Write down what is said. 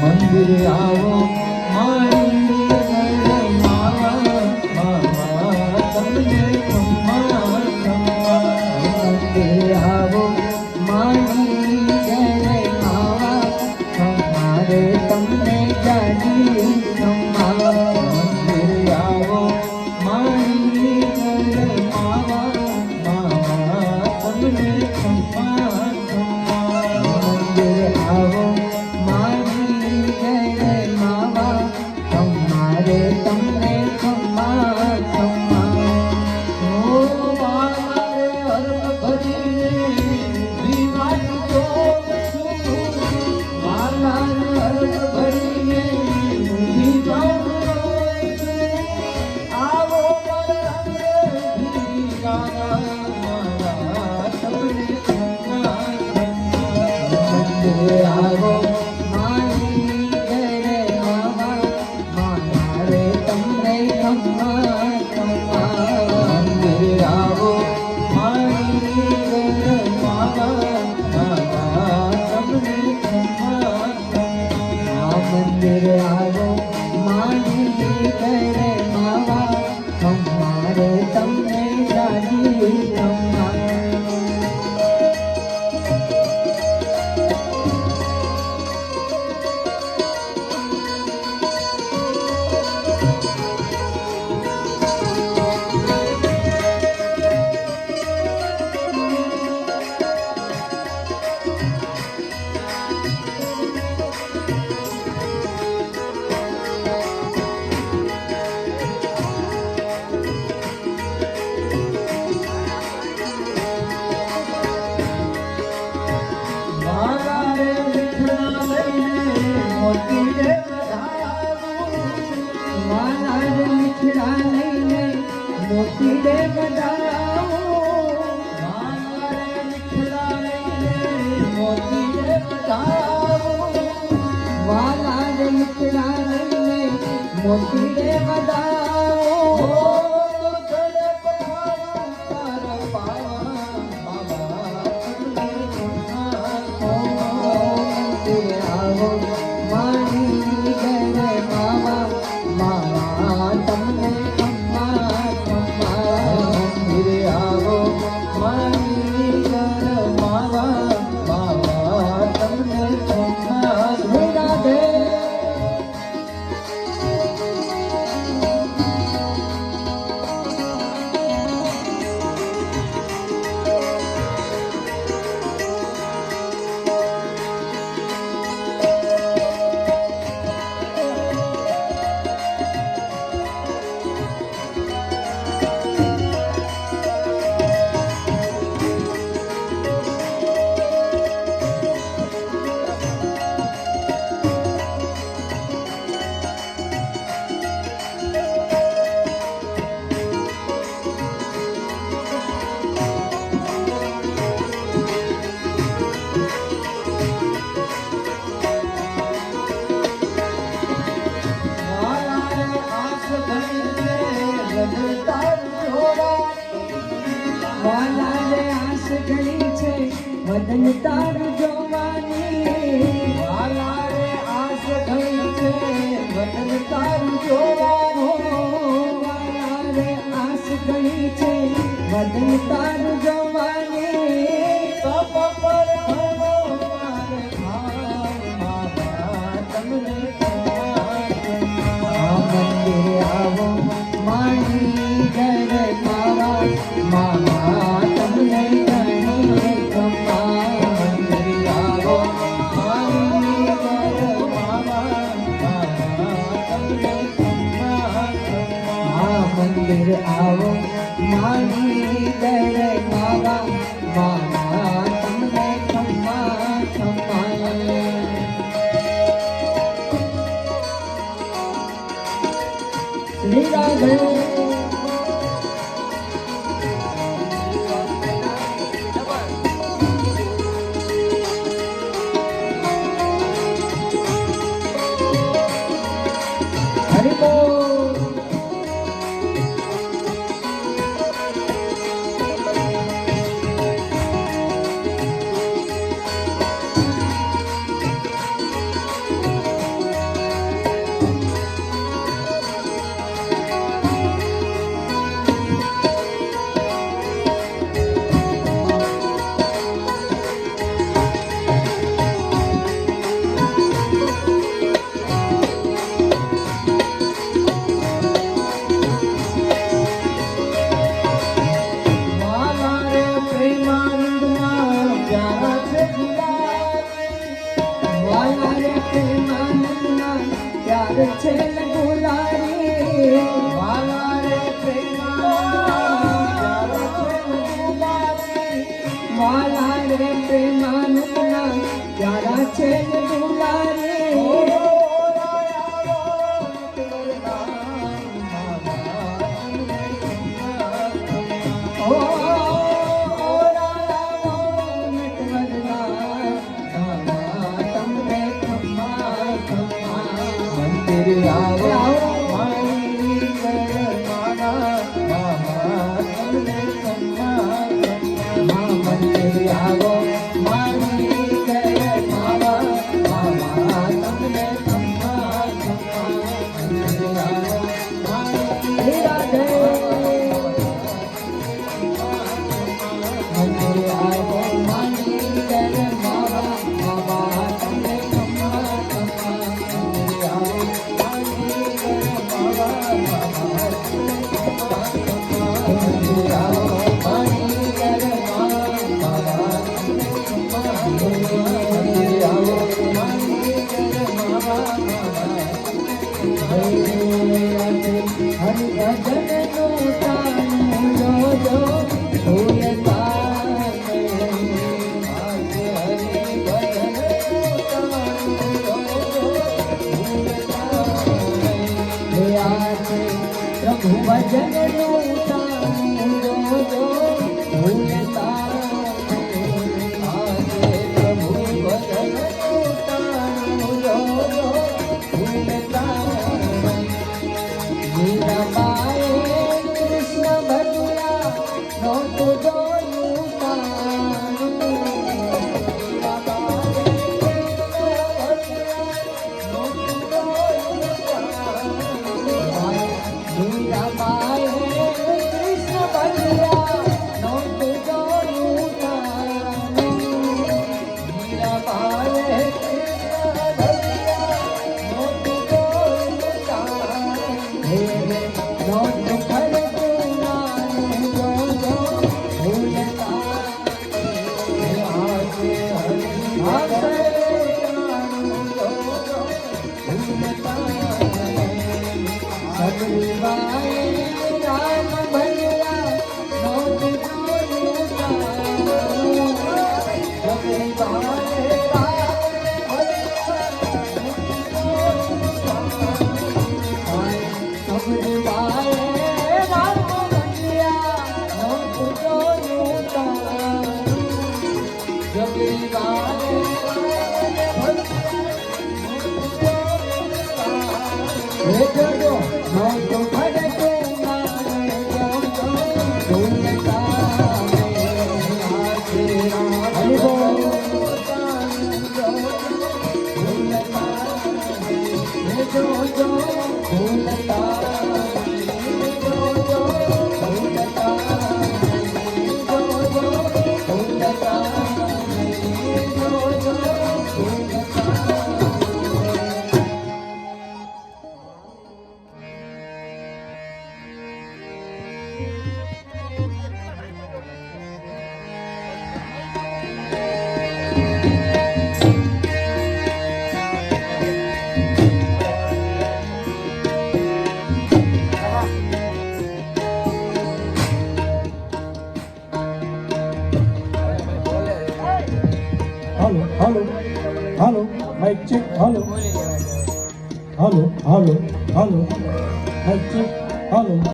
મંદિરે આવો મારી માવા માવા તમને ખમ્મા ખમ્મા મંદિરે આવો મારી જય માવા અમારે તમને જાજી ખમ્મા મંદિરે આવો મારી જય માવા માવા તમને ખમ્મા ખમ્મા મંદિરે આવો વદન તારું જોવાની વાલા રે આસ થઈ છે વદન તારું જોવાનું વાલા રે આસ ગણી છે વદન તારું જોવાની તપ પર હનો મારે મારા તમને મંદિરે આવો મારી ઘરે માવા મામા તમને મંદિર આવો મારી દરે માવા મામા તમને ખમ્મા ખમ્મા શ્રી રાધે હરિ બોલ પ્યાર છે ને ગુલારી વાલા રે વાલા રે પ્રેમાનંદના પ્યારા છે ને ગુલારી ઓ તમને ખમ્મા ખમ્મા મંદિર આવો આવો મારી માના મામા તમને ખમ્મા ખમ્મા મંદિર આવો મારી મામા મામા તમને ખમ્મા ખમ્મા મંદિર આવો મારી રાધે મંદિર આવો મારી મામા મામા તમને ખમ્મા ખમ્મા મંદિર આવો હરિ ભજન નો તાન જોજો ભૂલતા પ્રભુ ભજન નો તાન જોજો ભૂલતા મીરાબાઈએ કૃષ્ણ ભજ્યા નહોતું જોયું તારું. મીરાબાઈએ કૃષ્ણ ભજ્યા નહોતું જોયું તારું. મીરાબાઈએ કૃષ્ણ ભજ્યા નહોતું જોયું તારું. હે નોટ ફરતું નાનું જોજો ભૂલતા સબરીવાએ રામ ભજ્યા નહોતું જોયું તારું. સબરીવાએ રામ સબરીવાએ રામ ભજ્યા નહોતું જોયું તારું. સબરીવાએ હે જોજો નહોતું ફરતું નાનું જોજો ભૂલતા હરિ બોલ જોજો ભૂલતા જોજો ભૂલતા જોજો ભૂલતા જોજો ભૂલતા. Hello, hello, mic check, hello, hello, mic check, hello.